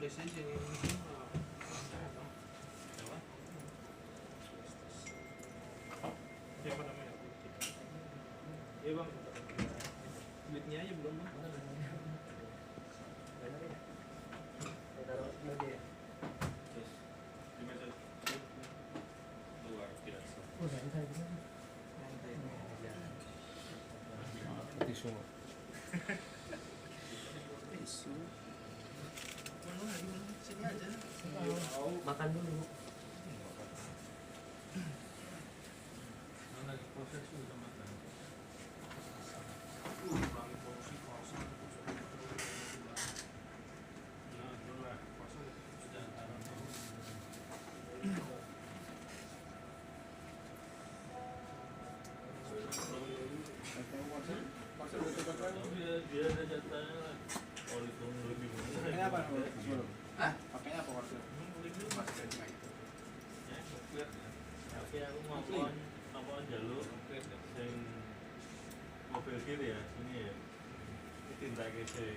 Siapa namanya? Iya bang. Duitnya aja belum bang. Tisu. Tisu. Sini aja. Makan dulu. Lagi proses udah makan. Ulangi porsi kosong. Nah, itulah kosong sudah antara tahu. Dia ada jatahnya lah. Kalau itu lebih murah. Ini apa? Hah? Pakainya apa waktu? Masih ada itu. Ya, clear. Tapi aku mau jalur sing mobil kiri ya, sini ya. Ini tinta kece.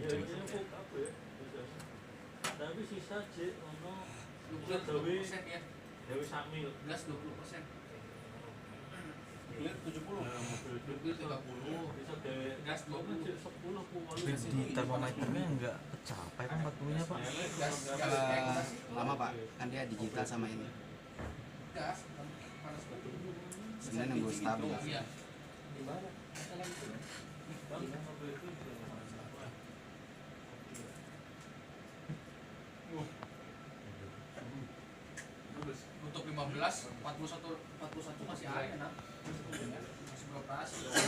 Ya, ini apa ya? Tapi sisa J ono 20% ya. Dewi Sakmi gas 20%. Mobil 70. Mobil 30. Bisa dewe gas 20. 10 Di termometernya enggak kecapai kan 40-nya Pak? Gas lama Pak, kan dia digital sama ini. gas Sebenarnya nunggu stabil. Iya. Di mana? Bang, mobil itu untuk 15, 41 masih ada nak. Masih beroperasi. 2,4.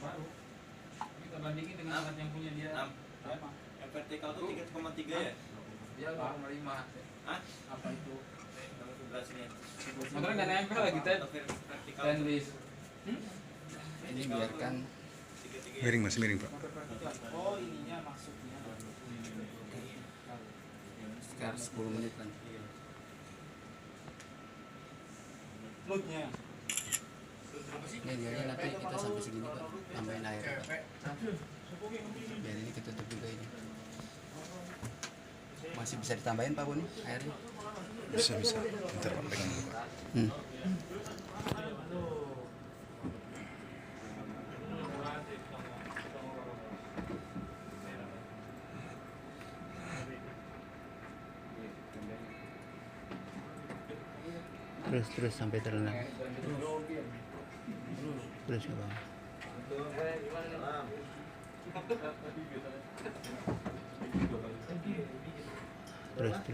Baru. Kita bandingin dengan alat yang punya dia. Apa? Yang vertikal itu 3,3 ya? Dia 2,5. Hah? Apa itu? Nomor 11 ini. Motornya nggak nempel lagi Ted. Vertikal. Stainless. Ini biarkan Miring masih miring Pak. Oh ininya maksudnya. sekitar 10 menit kan. Loadnya. Ini dia nanti kita sampai segini Pak, tambahin air Pak. Biar ini ketutup juga ini. Masih bisa ditambahin Pak Buni airnya? Bisa. Bentar Pak, pegang dulu Pak. Terus sampai terendam. Terus ke bawah. Terus.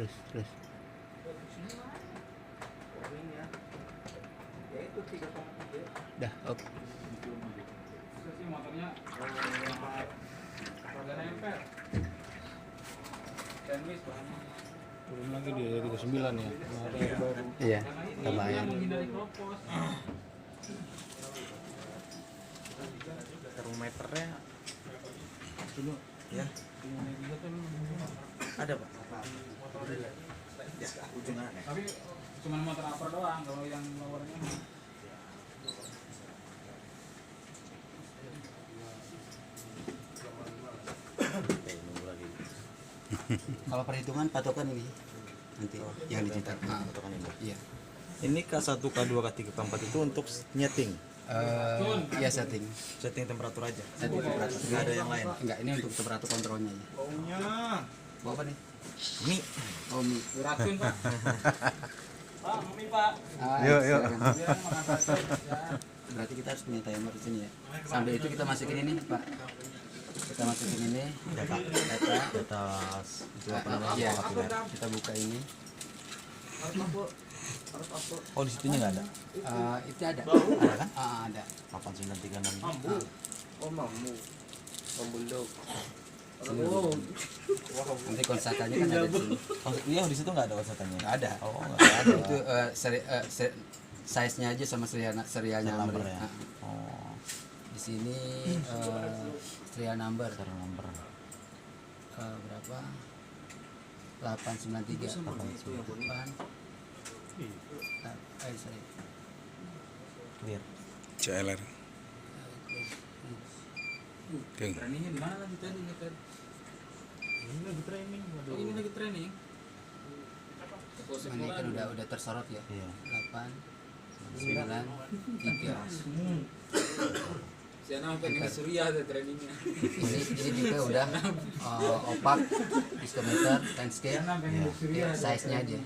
Dah, oke. Sih motornya rada nempel. Stainless bahannya. Turun lagi di 39 ya. Ada air baru. Iya, tambah air. Menghindari kropos. Termometernya dulu ya. Ada Pak. Tapi cuma motor upper doang, kalau yang lowernya Kalau perhitungan patokan ini nanti yang digital. Patokan ini. Iya. Ini K1, K2, K3, K4 itu untuk nyeting. Iya setting. Setting temperatur aja. Setting temperatur. Nggak ada yang lain. Enggak, ini untuk temperatur kontrolnya ya. Baunya. Bawa apa nih? Mie. Oh, mie. racun Pak. Pak, mami Pak. Yuk. silakan. Dia makan racun. Ya. Berarti kita harus punya timer di sini ya. Sambil itu kita masukin ini, Pak. Kita masukin ini Data. data Itu apa namanya? Iya, Kapiler. kita buka ini. Oh, di situnya nggak ada. Itu ada. Ada kan? Ada. 8936. Oh, mamu. Pembuluk. Nanti konstatannya kan ada di sini. Oh, iya di situ nggak ada konsertannya. Nggak ada. Oh, nggak Nggak ada. ada. Itu size-nya aja sama serialnya Number nomor. ya. Oh, Di sini serial number serial number. berapa? 893. 8. Sorry. Clear. CLR. Ting. Trainingnya di mana lagi tadi ngeter? Ini lagi training. Oh, ini lagi training. Ini kan udah tersorot ya. Iya. 8 9 3. Siapa pengen Surya ada trainingnya. Ini juga udah opak, isometer, landscape, size-nya aja.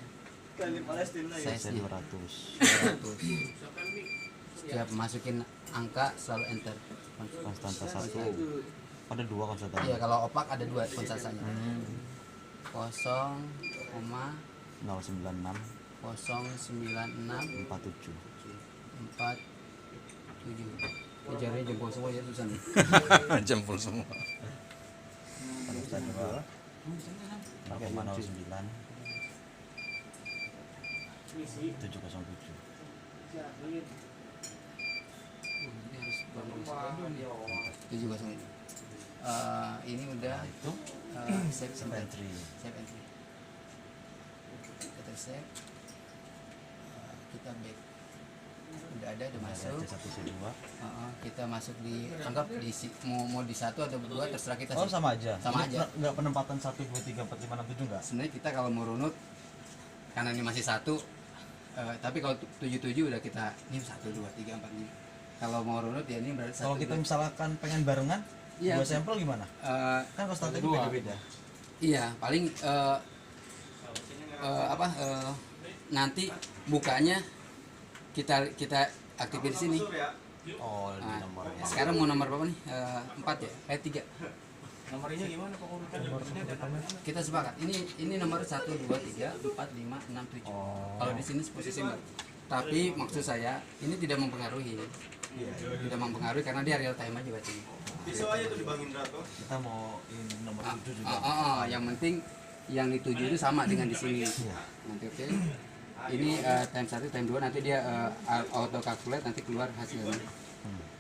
Size Size-nya 200. 200. Setiap masukin angka selalu enter. Konstanta 1. Ada 2 konstanta. Iya, kalau opak ada 2 konstantanya. 0, 096 096 47. 47. Ini jarinya jempol semua ya, susah nih. Jempol semua. Konstanta 2. Pakai 09 707. Ini harus bagus. Itu juga ini. Ini udah Itu save entry. save entry. Kita save. Kita back. Udah ada, udah masuk. C1 C2. Kita masuk di, anggap di mau di 1 atau 2 terserah kita Oh, sih. sama aja. Sama Ini aja. Enggak penempatan 1 2 3 4 5 6 7 enggak? Sebenarnya kita kalau mau runut karena ini masih 1, tapi kalau 77 udah kita ini 1 2 3 4 5. Kalau mau runut ya ini berarti 1. Kalau kita misalkan pengen barengan, Iya. 2 sampel gimana? Kan konstantanya Dua. beda-beda. Iya, paling nanti bukanya kita aktifin di sini. Oh, di Nah, nomornya. sekarang mau nomor berapa nih? 4 ya? 3. Nomornya gimana Pak urutan? Kita sepakat. Ini nomor 1 2 3 4 5 6 7. Oh. Kalau di sini posisi 4. Tapi maksud saya ini tidak mempengaruhi. Tidak mempengaruhi karena dia real time aja bacanya. Pisau aja tuh di Bang Indra tuh. Kita mau ini nomor 7 juga. Yang penting yang di 7 itu sama dengan di sini. Iya. Nanti oke. Ini time 1, time 2 nanti dia auto calculate nanti keluar hasilnya.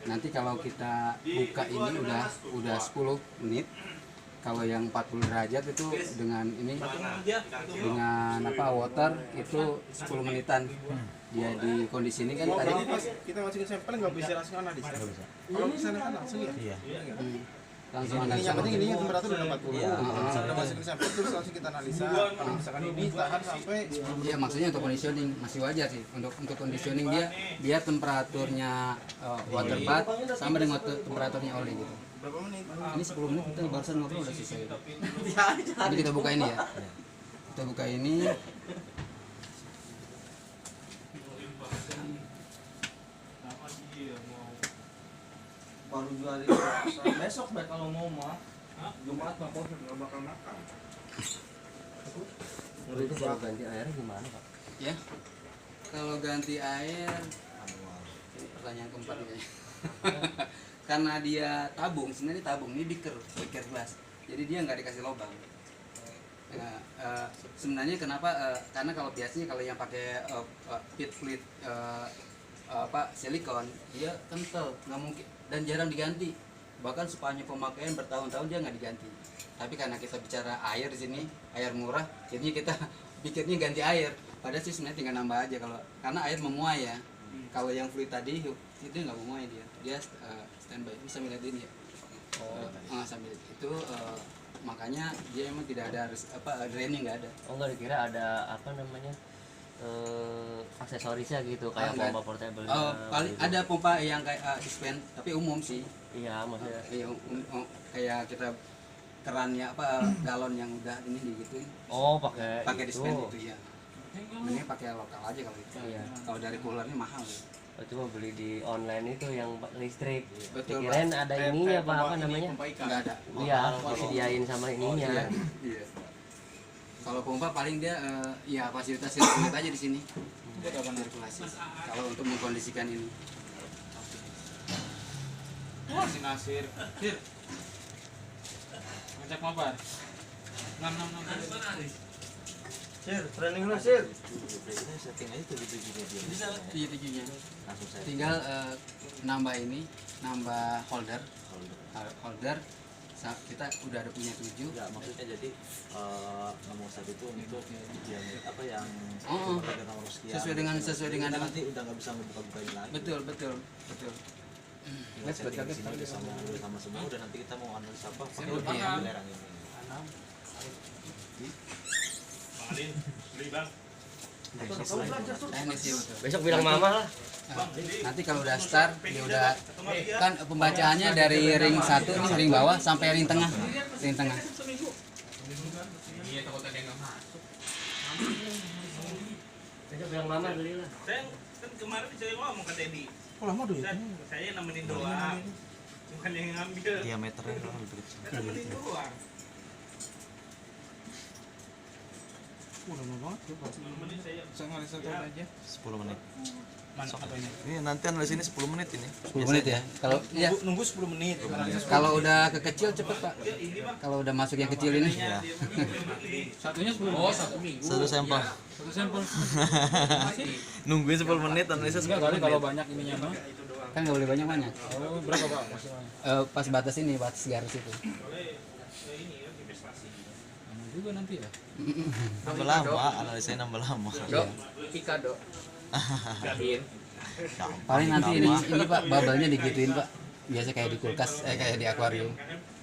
Nanti kalau kita buka ini udah 10 menit. Kalau yang 40 derajat itu dengan ini dengan water itu 10 menitan. Dia di kondisi ini kan tadi Jadi pas kita masukin sampel nggak bisa langsung analis. Kalau kesana kan langsung ya. Iya. langsung Ini analisa. yang penting ini temperatur udah 40. Iya. Udah masukin sampel terus langsung kita analisa. Kalau misalkan ini tahan sampai Iya, maksudnya untuk conditioning masih wajar sih. Untuk conditioning dia biar temperaturnya water bath sama dengan temperaturnya oli gitu. berapa menit? Ini 10 menit kita barusan ngobrol udah selesai. Jadi kita buka ini ya. Kita buka ini. Baru 2 hari. Besok baik kalau mau mah. Jumat mah kok nggak bakal makan. Itu kalau ganti air gimana Pak? Ya. Kalau ganti air, ini pertanyaan keempat ini. Karena dia tabung, sebenarnya tabung ini beaker glass. Jadi dia nggak dikasih lubang. Nah, sebenarnya kenapa? Karena kalau biasanya kalau yang pakai pit fluid silikon, dia kental, nggak mungkin dan jarang diganti. Bahkan sepanjang pemakaian bertahun-tahun dia nggak diganti. Tapi karena kita bicara air di sini, air murah, jadinya kita pikirnya ganti air. Padahal sih sebenarnya tinggal nambah aja karena air memuai ya. Kalau yang fluid tadi itu nggak memuai dia standby. Bisa melihat ini ya. Sambil itu makanya dia emang tidak ada draining nggak ada. Oh nggak dikira ada apa namanya aksesorisnya gitu kayak pompa portable. Paling ada pompa yang kayak dispen tapi umum sih. Iya maksudnya. Iya, kayak kita kerannya galon yang udah ini digituin. Oh pakai Dispen itu ya. Ini pakai lokal aja kalau itu. Iya. Kalau dari coolernya mahal. Oh, cuma beli di online itu yang listrik. Betul, Kirain ada ininya Pak apa namanya? Nggak ada. Iya, disediain sama ininya. Iya. Kalau pompa paling dia ya fasilitas sirkuit aja di sini. Sirkulasi. Kalau untuk mengkondisikan ini. Si Nasir. Sir. Ngecek mabar. 666. Sir, training lu sir. Setting aja 77 dia. Bisa 77-nya. Langsung saya Tinggal nambah ini, nambah holder. kita udah ada punya 7. Ya maksudnya jadi nomor 1 itu untuk yang apa yang Oh, pakai nomor sekian. sesuai dengan Kita nanti udah nggak bisa ngebuka-bukain lagi. betul. Tinggal setting di sini udah sama semua, udah nanti kita mau analisa apa pakai Iya. lerang ini. Bang Alin, beli bang. Teknis ya betul. Besok bilang mama lah. Nah, nanti kalau udah start dia udah kan pembacaannya dari ring 1 nih, ring bawah sampai ring tengah. Besok bilang mama beli lah. Saya kan kemarin saya ngomong ke Teddy. Oh lama dulu Saya nemenin doang. Bukan yang ngambil. Diameternya kan lebih kecil. Nemenin doang. Lama banget tuh. Nemenin saya. Saya ngalih aja. 10 menit. Mana apanya? Ini nanti analis ini 10 menit ini. 10 menit ya. Kalau ya Nunggu 10 menit. kalau udah kekecil cepet Pak. Kalau udah masuk yang kecil ini. Ya. Satunya 10 menit. Oh, 1 minggu. Satu sampel. Satu sampel. Nungguin 10 menit analisa 10 Enggak kali menit. kalau banyak ininya mah. Kan nggak boleh banyak. Oh, berapa Pak masalahnya? Pas batas ini, batas garis itu. Ini ya investasi. Lama juga nanti ya. Nambah lama, analisanya nambah lama. Iya. Ika dok. Paling nanti ini Pak bubble-nya digituin Pak. Biasa kayak di kulkas, kayak di akuarium.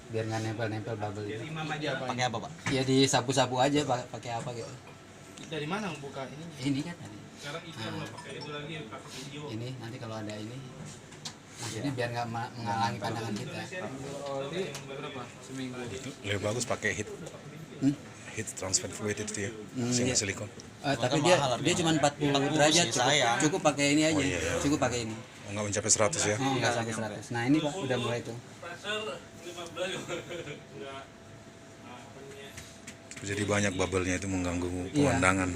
Biar nggak nempel bubble itu. Imam aja Pak. Pakai apa, Pak? Ya disapu-sapu aja pakai apa gitu. Dari mana buka ini? Ini kan tadi. Sekarang itu yang pakai itu lagi pakai video. Ini nanti kalau ada ini maksudnya biar nggak menghalangi pandangan kita. Oh, ini berapa? Seminggu. Lebih bagus pakai Hmm? heat transfer fluid itu ya. Iya. Silikon. Tapi dia cuma 40 derajat cukup pakai ini aja. Oh, iya, iya. Cukup pakai ini. Oh, nggak mencapai 100 ya. Oh, nggak sampai 100. Nah, ini Pak udah mulai tuh. Pasar 15 enggak Jadi banyak bubble-nya itu mengganggu Iya. pemandangan.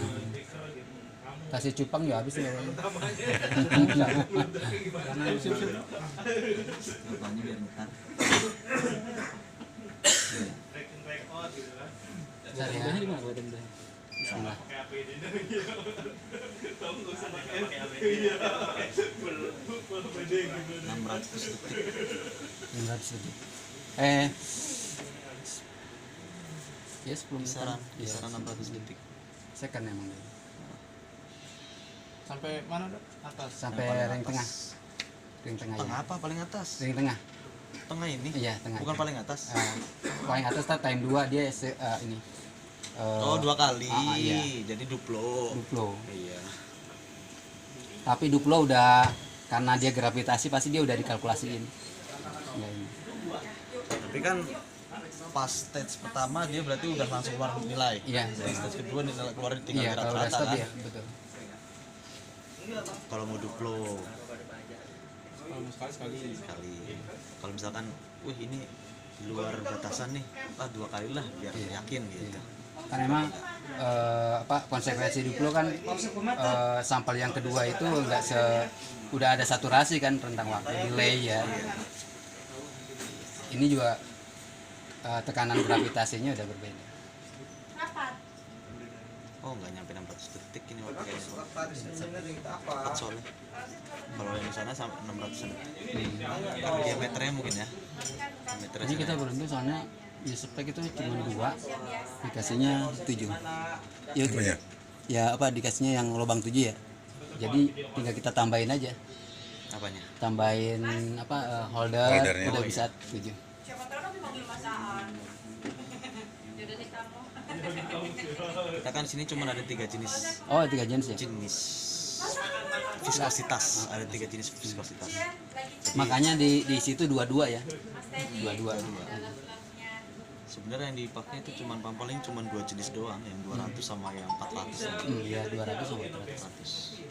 Kasih cupang ya habis ya. record gitu kan. Cari ya. Di mana gua tadi? Bismillah. Pakai APD gitu. Tahu enggak usah pakai APD. Iya. Full APD gitu. 600 detik. 600 lebih. Ya 10 Kisaran, menitan. kisaran 600 detik. Second emang dia. Sampai mana, Dok? Atas. Sampai Yang paling ring atas. tengah. Ring tengah Tengah ya. apa paling atas? Ring tengah. Tengah ini? Iya, tengah. Bukan paling atas. Paling atas tak time 2 dia ini. Oh, 2 kali. iya. Jadi duplo. Duplo. Iya. Tapi duplo udah karena dia gravitasi pasti dia udah dikalkulasiin. Enggak ini. Tapi kan pas stage pertama dia berarti udah langsung keluar nilai. Iya. Dari stage kedua nilai keluar tinggal Iya, di kalau udah rata-rata stop kan. ya, betul. Kalau mau duplo Kalau mau sekali. sekali. Kalau misalkan, wih ini di luar batasan nih, 2 kali lah biar yakin gitu. Kan emang konsekuensi duplo kan sampel yang kedua itu enggak udah ada saturasi kan rentang waktu delay ya. Ini juga tekanan gravitasinya udah berbeda. Oh nggak nyampe 600 detik ini pakai 4 soalnya. Kalau yang di sana sampai 600 detik. Karena diameternya mungkin ya. Diameternya Ini kita beruntung soalnya di spek itu cuma 2, dikasihnya 7. Ya, Apa ya? ya apa dikasihnya yang lubang 7 ya. Jadi tinggal kita tambahin aja. apanya? Tambahin holder Holdernya. udah bisa 7. Siapa tahu nanti manggil masaan. Yaudah deh kamu. Kita kan di sini cuma ada 3 jenis Oh, 3 jenis ya. viskositas. Ada 3 jenis viskositas. Makanya di situ 22 ya. Mas Teddy. 22. Dalam vlognya. Sebenarnya yang dipakai itu cuma paling cuma 2 jenis doang, yang 200 sama yang 400. Ya 200 sampai 400.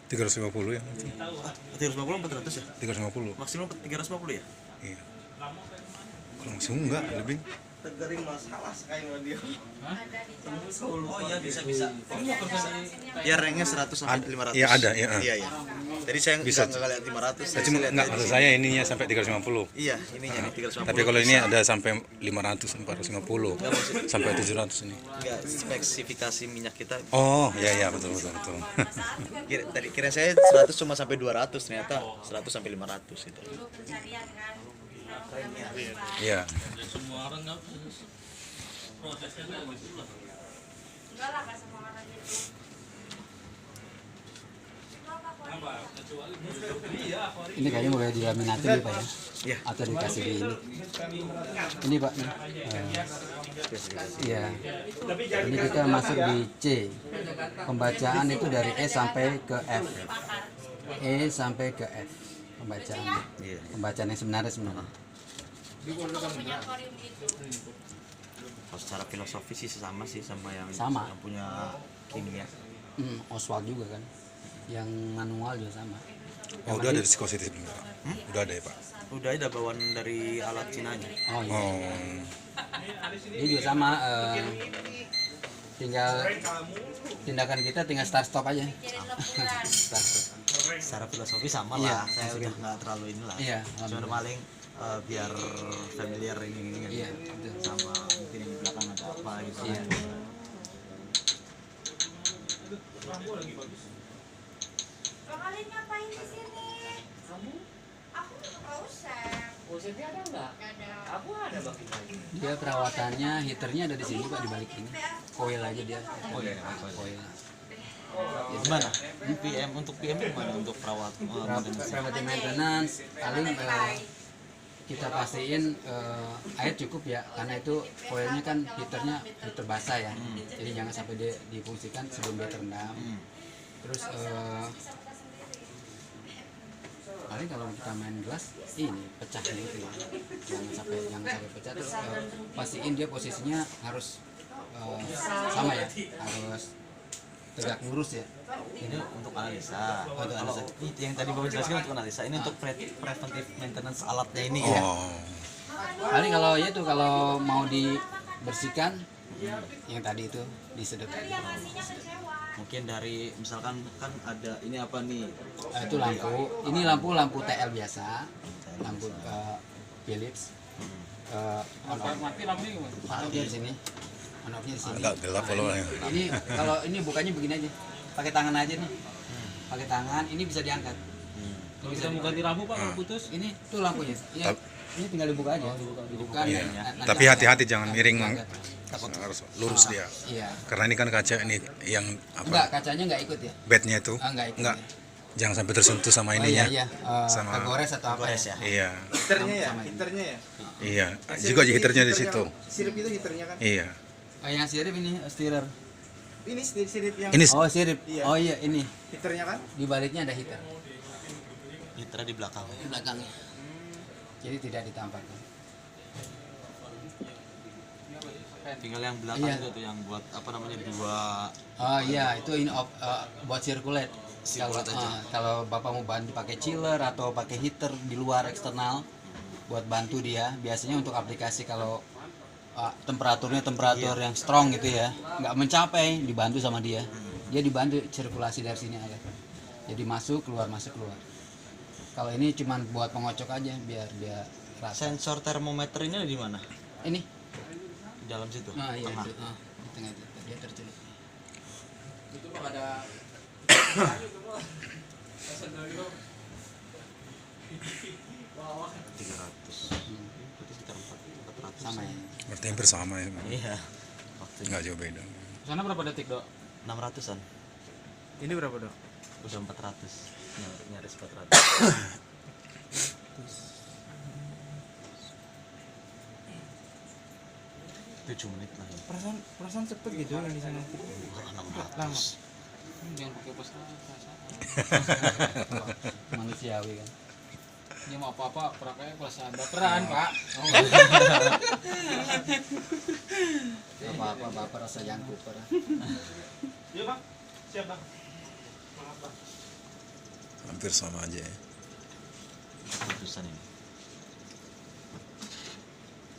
350 ya. 350 400 ya? 350. Maksimum 350 ya? Iya. Kalau maksimum enggak, lebih. Tegering masalah sekali sama dia. Ada di channel. Oh iya bisa. Ya ranknya 100 sampai 500. Iya ada, iya. Iya iya. Jadi saya Bisa. nggak lihat 500. Saya cuma enggak maksud saya ininya sampai 350. Iya, ininya nih 350. Tapi kalau ini ada sampai 500, 450, sampai 700 ini. enggak spesifikasi minyak kita. Oh, iya betul. Tadi kira saya 100 cuma sampai 200, ternyata 100 sampai 500 itu. Dulu pencarian kan. Iya. Ya, semua orang nggak prosesnya nggak gitu lah. Enggak lah, nggak semua orang gitu. Apa? Kecuali iya, Ini kayaknya mulai dilaminatin nih Pak ya? Iya. Atau dikasih di ini? Ini Pak nih. Iya. Ini kita masuk di C. Pembacaan itu dari E sampai ke F. E sampai ke F. Pembacaan. Iya. Pembacaan yang sebenarnya sebenarnya. Punya korim itu. Kalau secara filosofi sih sama sih sama yang Sama. yang punya kimia. Oswald juga kan. Yang manual juga sama. Oh, udah ada diskositif belum, Pak? Udah ada ya, Pak? Udah ada bawaan dari alat Cinanya. Oh iya. Oh. Ini juga sama. Tinggal tindakan kita tinggal start stop aja. Mikirin lepuran. Start stop. Secara filosofi sama Iya, lah. Saya maksudnya. udah nggak terlalu inilah. Iya, Cuma alhamdulillah. paling biar familiar ini kan. Iya, betul. Sama mungkin yang di belakang ada apa gitu. Iya. Bang Alin ngapain di sini? Aku nggak usah. Konsepnya ada nggak? Nggak ada. Aku ada bagi lagi. Dia perawatannya, heaternya ada di sini Pak, di balik ini. Coil aja dia. Coil. Gimana? PM untuk PM gimana untuk perawat? Perawat maintenance paling kita pastiin air cukup ya, karena itu coilnya kan heaternya heater basah ya. Jadi jangan sampai dia difungsikan sebelum dia terendam. Terus paling kalau kita main gelas ini pecahnya itu ya. Jangan sampai pecah. Terus pastiin dia posisinya harus sama ya, harus tegak lurus ya. Ini untuk analisa. Kalau yang tadi Bapak jelaskan untuk analisa, ini untuk preventive maintenance alatnya ini ya. Oh. Paling kalau ya itu kalau mau dibersihkan yang tadi itu disedot. Mungkin dari misalkan kan ada ini apa nih? Itu lampu. Ini lampu TL biasa. Lampu Philips. On off. Di sini. On off-nya di sini. Agak gelap kalau ya. Ini kalau ini bukannya begini aja. Pakai tangan aja nih. Pakai tangan, ini bisa diangkat. Ini bisa ganti lampu Pak kalau putus. Ini tuh lampunya. Iya. Ini tinggal dibuka aja. Dibuka. Iya. nanti Tapi angkat. hati-hati jangan miring, Angkat. harus lurus dia. Iya. Karena ini kan kaca ini yang Enggak, apa? kacanya enggak ikut ya. Bednya itu. Enggak ikut. Enggak. Ya. Jangan sampai tersentuh sama Oh ininya. iya, Sama- kegores atau apa Gores ya? ya. Iya. Heaternya ya, Sama ini. heaternya ya. Iya. Juga heaternya di situ. Sirip itu heaternya kan. Iya. Oh, yang sirip ini stirrer. Ini sirip yang Ini Oh, sirip. Iya. Oh iya, ini. heaternya kan. Di baliknya ada heater Mitra di belakang. di belakangnya. Jadi tidak ditampakkan. Tinggal yang belakang Iya. itu tuh yang buat apa namanya dua. Oh iya, itu ini buat circulate. Kalau Circulate aja. kalau Bapak mau bantu pakai chiller atau pakai heater di luar eksternal buat bantu dia, biasanya untuk aplikasi kalau temperaturnya temperatur yang strong gitu ya, nggak mencapai, dibantu sama dia. Dia dibantu sirkulasi dari sini aja. Jadi masuk keluar. Kalau ini cuman buat pengocok aja biar dia rasa. Sensor termometer ini ada di mana? Ini. Di dalam situ. Nah, iya Tengah. itu. Di tengah itu. Dia tercelup. Itu ada 300. Berarti sekitar 400. sama ya. Berarti hampir sama ya. Iya. Waktunya Enggak jauh beda. Sana berapa detik, Dok? 600-an. Ini berapa dok? Udah 400. Nyaris 400. 7 menit lah ya. Perasaan cepet gitu yang di sana. Wah, 600. Jangan pakai bos Manusiawi kan. Dia mau apa-apa, peraknya perasaan baperan, Pak. Apa-apa bapak rasa yang kuper. Iya, Bang. Siap, Bang. Hampir sama aja ya. Keputusan ini.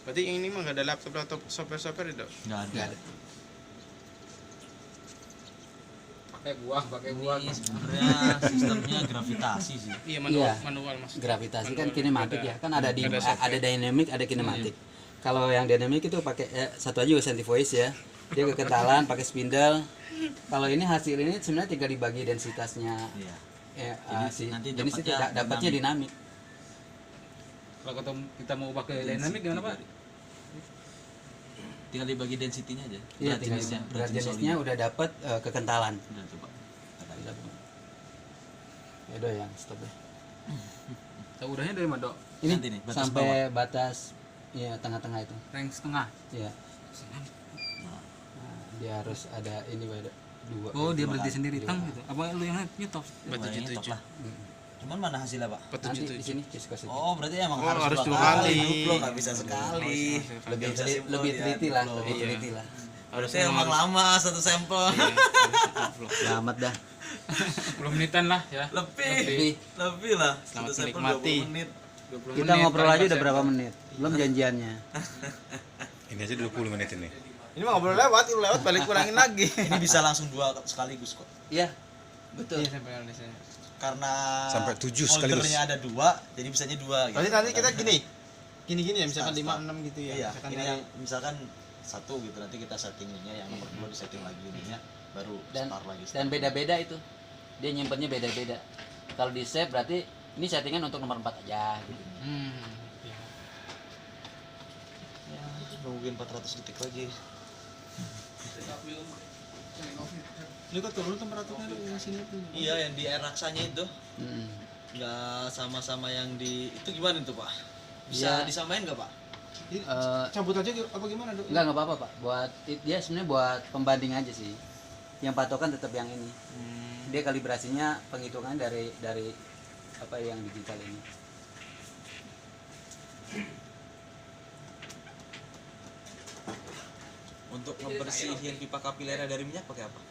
Berarti yang ini mah nggak ada laptop software dok? Enggak ada. Enggak ada. Pakai buah. Ini sebenarnya sistemnya gravitasi sih. Iya Iya. manual mas. Gravitasi kan kinematik ya. Kan ada ada dynamic, ada kinematik. Kalau yang dynamic itu pakai satu aja Senti Voice ya. Dia kekentalan pakai spindle. Kalau ini hasil ini sebenarnya tinggal dibagi densitasnya. Iya. Ya, Jadi nanti jenis itu dapatnya dapatnya dinamik. Kalau kita mau ubah ke dynamic gimana Pak? Tinggal dibagi density-nya aja. Iya, Berat jenisnya, berat jenisnya udah dapat kekentalan. Udah coba. Ya udah yang stop deh. Udahnya dari mana, Dok? Ini Nanti nih, batas sampai bawah. batas ya tengah-tengah itu. Rank setengah. Iya. Nah, dia harus ada ini beda dua. Oh, dia dua berhenti kali. sendiri Dua tang kali. gitu. Apa lu yang nyetop? Lumayan nyetok lah. Cuman mana hasilnya, Pak? Nanti di sini viscosity. Oh, berarti emang Oh, harus harus dua dua kali. kali. Duplo nggak bisa sekali. lebih Bisa simpel lebih dia, teliti lah, duplo. lebih teliti lah. Harusnya emang lama satu sampel. Selamat dah. 10 menitan lah ya. Lebih. Lebih lah. Selamat Satu sampel menikmati. 20 menit. 20 Kita menit, ngobrol paling aja udah pas berapa ya. menit? Belum janjiannya. Ini aja 20 menit ini. Ini mah nggak boleh lewat, kalau lewat balik kurangin lagi. Ini bisa langsung dua sekaligus kok. Iya. Betul. Iya sampai Indonesia. Karena Sampai 7 sekaligus. holdernya ada dua, jadi bisanya dua. Berarti nanti kita gini ya, misalkan Start, 5 6 gitu ya. Iya, Misalkan ini dari- yang misalkan satu gitu, nanti kita setting ininya, yang nomor dua di setting lagi ininya, baru Dan start lagi. dan beda-beda itu. Dia nyimpennya beda-beda. Kalau di save berarti ini settingan untuk nomor 4 aja gitu. Ya. Ya, nungguin 400 detik lagi. Ini kok turun temperaturnya di sini tuh. Iya, yang di air raksanya itu Hmm. nggak sama-sama yang di itu gimana itu, Pak? Bisa Iya. disamain nggak, Pak? Ini Eh, cabut aja apa gimana, Dok? Enggak apa-apa Pak. Buat dia sebenarnya buat pembanding aja sih. Yang patokan tetap yang ini. Dia kalibrasinya penghitungan dari apa yang digital ini. Untuk ngebersihin pipa kapilernya dari minyak pakai apa?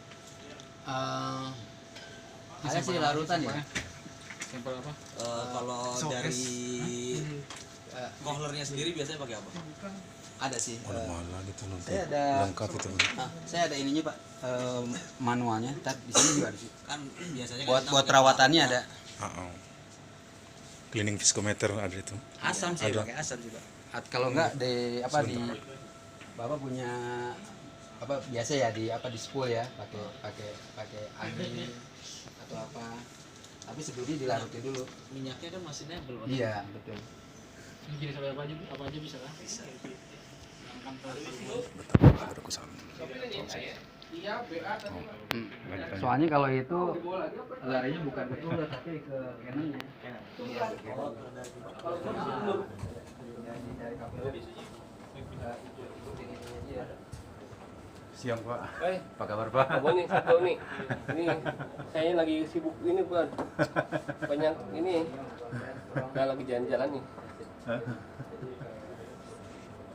Ada sih larutan ya. Sampel apa? Kalau dari kohlernya sendiri biasanya pakai apa? Ada sih. Mahal lah gitu loh. Saya ada- Lengkap itu. Nah, saya ada ininya Pak. Manualnya. Ntar di sini juga ada sih. Kan biasanya kan Buat kita buat pakai perawatannya ada. Cleaning viscometer ada itu. Asam sih, Ada. pakai asam juga. Kalau enggak di apa di Bapak punya apa biasa ya di apa di spool ya, pakai angin atau apa. Tapi sebelumnya dilarutin dulu. minyaknya kan masih nempel, Pak. Iya, betul. Ini jenis apa aja bisa kan? Bisa. Baru ke sana. Soalnya kalau itu larinya bukan ke tool tapi ke Canon-nya. Siang Pak. Apa kabar Pak? Apa nih satu nih? Ini saya lagi sibuk ini Pak. Banyak ini. Nggak lagi jalan-jalan nih.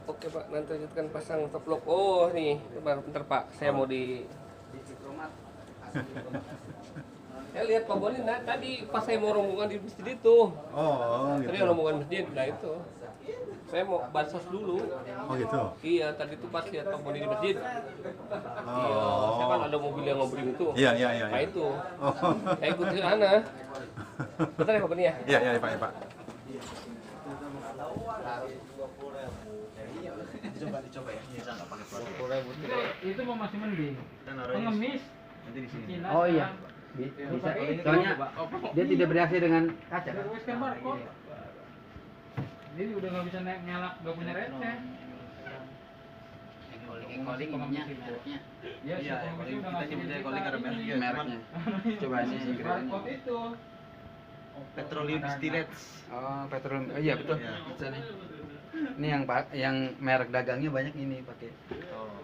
Oke Pak, nanti lanjutkan pasang top lock. Oh nih, bentar Pak. Saya mau di. Saya lihat Pak Boni tadi pas saya mau rombongan di masjid itu. Oh, Tadi rombongan masjid, nah itu. Saya mau bansos dulu. Oh gitu. Iya, tadi tuh pas lihat Pak Boni di masjid. Iya, saya kan ada mobil yang ngobrol itu. Iya, iya, iya. Nah itu, Oh. saya ikut ke sana. Bentar ya Pak Boni ya. Iya, iya, Pak, Pak. Dicoba ya. Bisa nggak pakai plastik? Itu mau masih mending. Pengemis. Nanti di sini. Oh iya. Bisa. Soalnya dia tidak bereaksi dengan kaca. Wes kan barcode. Jadi udah nggak bisa nyalak, nggak punya receh. Calling ininya mereknya. Ya, Iya, si calling udah kita ngasih nyebutnya kita calling karena ini. mereknya. Mereknya. Coba ini sih Barcode itu. Petroleum distillates. Oh, petroleum. Oh, iya betul. Iya. Bisa nih. Ini yang merek dagangnya banyak ini pakai. Oh.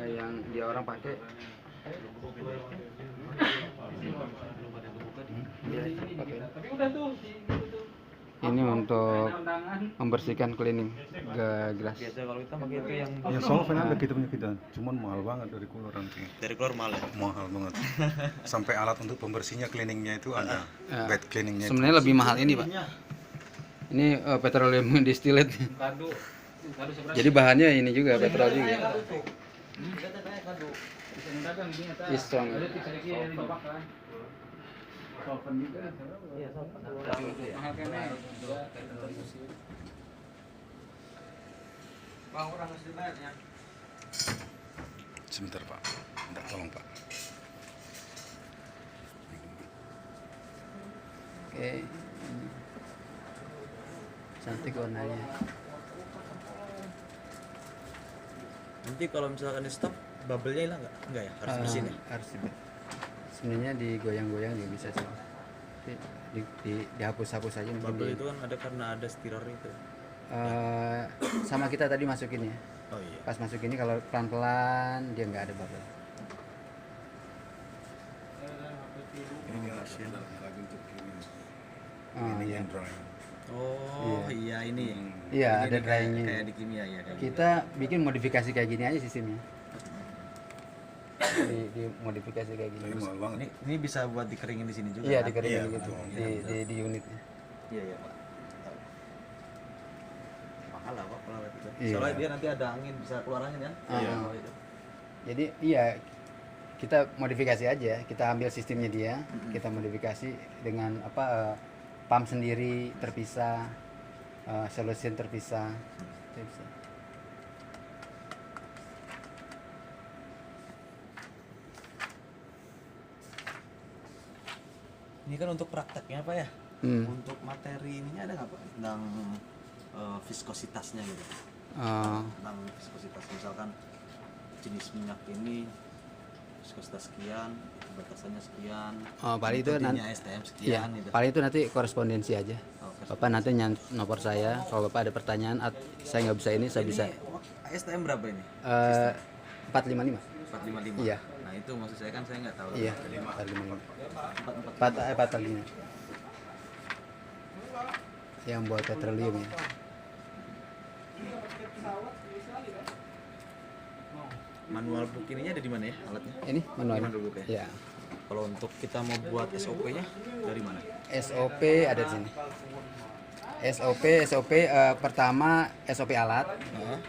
Yang dia orang pakai. Iya, pakai. Tapi udah tuh si itu tuh. Ini untuk Undangan. membersihkan cleaning gelas. Biasa kalau kita pakai itu yang Ya Solven ada kita punya kita. Cuman mahal banget dari keluar nanti. dari keluar mahal ya. Mahal banget. Sampai alat untuk pembersihnya cleaningnya itu ada. Ya. Bed cleaningnya. Itu. Sebenarnya lebih mahal ini, Pak. Ini petroleum distillate. Kado. Kado seberapa? Jadi bahannya ini juga petrol juga. Dagang gini eta. Istong. Ada sedikit yang dibak kan. Solven juga. Iya, solven. Mahal kene. Bang, orang harus dibayar ya. Sebentar Pak. Minta tolong Pak. Oke. cantik warnanya. Nanti kalau misalkan di stop, bubble-nya hilang nggak? Enggak ya, harus bersihin ya? Harus sebenarnya digoyang-goyang juga bisa sih. Tapi dihapus-hapus aja mungkin. Bubble itu kan ada karena ada stirrer itu. Sama kita tadi masukin ya. Oh iya. Pas masuk ini kalau pelan-pelan dia nggak ada bubble. Oh iya. Oh iya ini. Iya, Ini ada kayak- dryingnya. Kayak di kimia ya. Kayak Kita bikin modifikasi kayak gini aja sistemnya. Di modifikasi kayak gini. gitu. Ini bisa buat dikeringin di sini juga. Iya, kan? dikeringin gitu di unitnya. Iya iya Pak. Mahal lah Pak kalau itu. Iya. Soalnya dia nanti ada angin, bisa keluar angin kan? Iya. Oh, itu. Jadi iya kita modifikasi aja, kita ambil sistemnya dia, kita modifikasi dengan pump sendiri terpisah, solution terpisah. Itu bisa. Ini kan untuk prakteknya Pak ya. Hmm. Untuk materi ininya ada nggak Pak? Tentang viskositasnya gitu. Tentang viskositas misalkan jenis minyak ini viskositas sekian, batasannya sekian. Paling itu nanti metodenya STM iya, sekian gitu. paling itu nanti korespondensi aja. Oh, Bapak nanti nomor saya, kalau Bapak ada pertanyaan, saya nggak bisa ini, saya bisa. STM berapa ini? 455. 455. Iya. Nah, itu maksud saya kan saya nggak tahu. Iya, 455. 455. Yang buat petroleum ya. Manual book ininya ada di mana ya alatnya? Ini manual. Manual book ya. Ya. Kalau untuk kita mau buat SOP-nya dari mana? SOP ada di sini. SOP pertama SOP alat.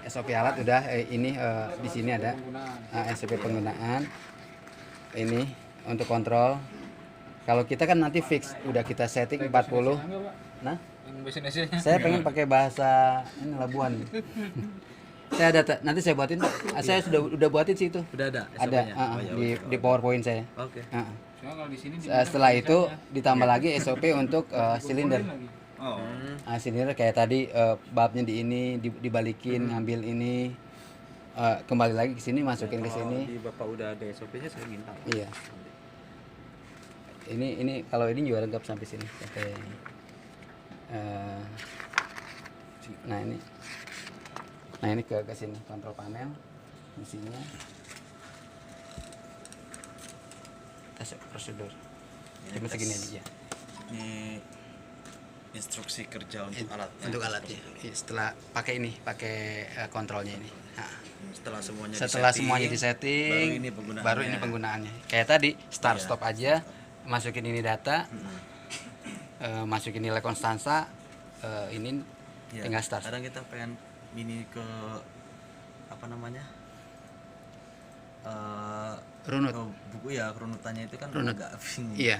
SOP alat udah ini di sini ada SOP penggunaan. Ini untuk kontrol. Kalau kita kan nanti fix udah kita setting 40. Nah, saya pengen pakai bahasa ini Labuan. Saya ada nanti saya buatin Pak. Saya udah buatin sih itu. Udah ada Ada SOP-nya? Oh, ya, di PowerPoint saya. Oke. Setelah itu ditambah lagi SOP untuk silinder. Oh. Silinder kayak tadi babnya di ini dibalikin, ngambil ini, kembali lagi ke sini, masukin ke sini. Di Bapak udah ada SOP-nya saya minta. Iya. Ini kalau ini juga lengkap sampai sini. Sampai nah ini ke sini kontrol panel mesinnya. Tes prosedur. Cuma segini aja. Ini instruksi kerja untuk alatnya. Untuk alatnya. Setelah pakai ini, pakai kontrolnya ini. Nah, Setelah semuanya disetting, baru ini penggunaannya. Kayak tadi start stop aja, masukin ini data, masukin nilai konstansa, ini tinggal start. Kadang kita pengen mini ke apa namanya? Runut. Buku ya runutannya itu kan Runut. agak bingung. Iya.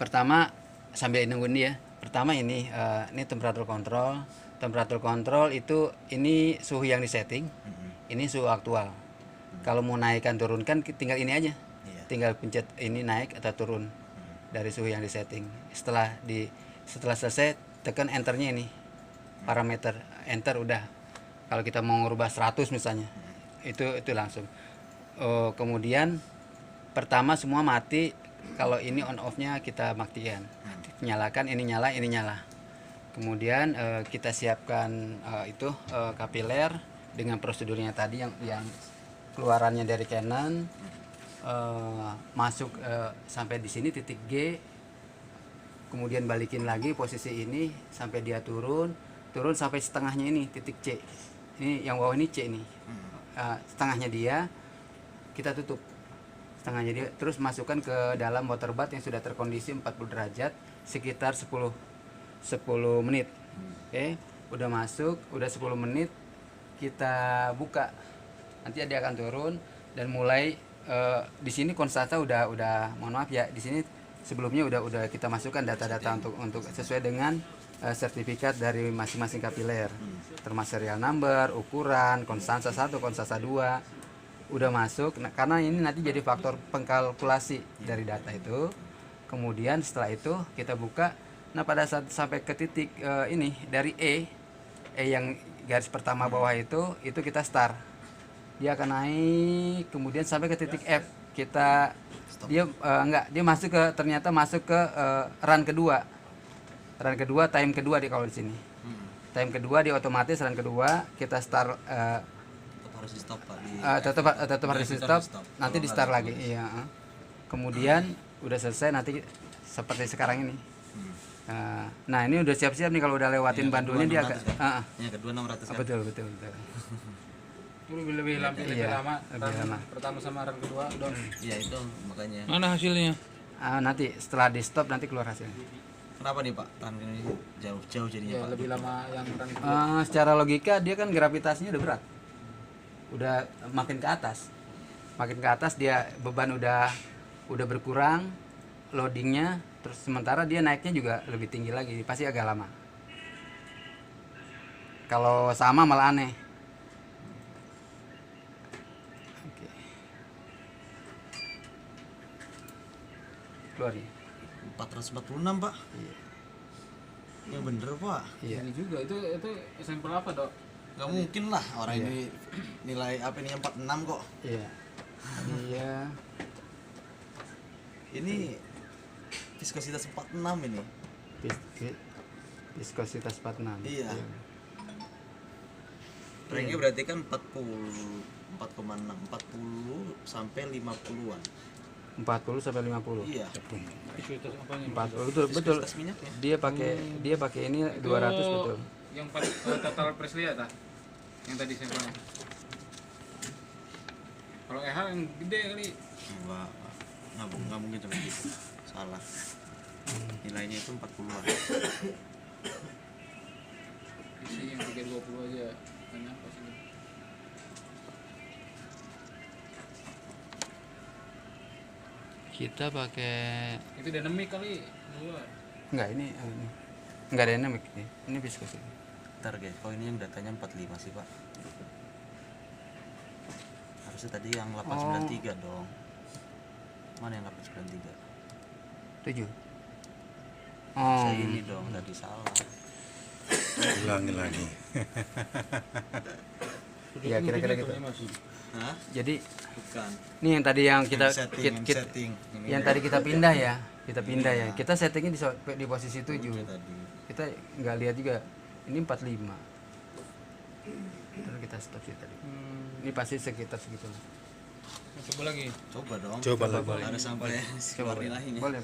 Pertama sambil nungguin dia. Pertama ini temperatur kontrol. Temperatur kontrol itu ini suhu yang disetting. Ini suhu aktual. Kalau mau naikkan turunkan tinggal ini aja. Iya. Tinggal pencet ini naik atau turun dari suhu yang disetting. Setelah selesai tekan enternya ini. Parameter enter udah. Kalau kita mau ngubah 100 misalnya. Itu langsung. Kemudian pertama semua mati. Kalau ini on off-nya kita matikan. Nyalakan, ini nyala, ini nyala. Kemudian kita siapkan kapiler dengan prosedurnya tadi yang keluarannya dari Canon, masuk sampai di sini titik G, kemudian balikin lagi posisi ini sampai dia turun sampai setengahnya ini titik C. Ini yang bawah ini C ini. Setengahnya dia kita tutup. Setengahnya dia terus masukkan ke dalam water bath yang sudah terkondisi 40 derajat sekitar 10 menit. Oke, udah masuk, udah 10 menit kita buka. Nanti dia akan turun dan mulai di sini konstanta udah mohon maaf ya, di sini sebelumnya udah kita masukkan data-data untuk sesuai dengan sertifikat dari masing-masing kapiler. Termasuk serial number, ukuran, konstansa 1, konstansa 2 udah masuk. Nah, karena ini nanti jadi faktor pengkalkulasi dari data itu. Kemudian setelah itu kita buka Nah pada saat sampai ke titik ini dari E yang garis pertama bawah itu kita start. Dia akan naik kemudian sampai ke titik F. Kita dia dia ternyata masuk ke run kedua. Run kedua, time kedua di kalau di sini. Time kedua dia otomatis run kedua kita start Tetap harus di stop Pak. tetap harus di stop. Nanti di start lagi. Iya. Kemudian udah selesai nanti seperti sekarang ini. Nah ini udah siap-siap nih kalau udah lewatin bandulnya dia agak Yang kedua 600 kan. betul. Itu lebih lama lebih lama. pertama sama run kedua down. Iya itu makanya. Mana hasilnya? Nanti setelah di stop nanti keluar hasilnya. Kenapa nih Pak? Tahan ini jauh jadinya Pak. Lebih lama yang run kedua. Secara logika dia kan gravitasinya udah berat. Udah makin ke atas. Dia beban udah berkurang, loadingnya, terus sementara dia naiknya juga lebih tinggi lagi, pasti agak lama. Kalau sama malah aneh. Oke. Keluar ya. 446 Pak. Iya. Ya bener Pak. Iya. Ini juga itu sampel apa, Dok? Gak mungkin lah orang ini nilai apa ini 46 kok. Iya. Iya. Ini viskositas 46 ini. Viskositas 46. Iya. Ranknya berarti kan 4,6 40 sampai 50-an. 40 sampai 50. Iya. Visualitas apanya? 40 betul. Viskositas minyaknya. Dia pakai ini 200 betul. Yang total press lihat ah. Yang tadi sampelnya. Kalau EH yang gede kali. Enggak mungkin cuma gitu. Salah. Nilainya itu 40-an. Isi yang 320 aja. Banyak apa sih? Kita pakai Itu dynamic kali. enggak ini enggak dynamic nih. Ini viscous ini. Ntar guys, kalau ini yang datanya 45 sih Pak. Harusnya tadi yang 893 dong. Mana yang 893? 7. Saya ini dong, tadi salah. Ulangi lagi. Ya kira-kira gitu. Hah? Jadi Bukan. ini yang tadi yang kita setting. Ini yang tadi kita pindah ya. Kita settingnya di posisi 7. tadi. Kita nggak lihat juga. Ini 45. Terus kita stop sih tadi. Ini pasti sekitar segitu. Coba lagi. Coba dong. Coba lagi. Harus sampai keluar nilainya. Boleh.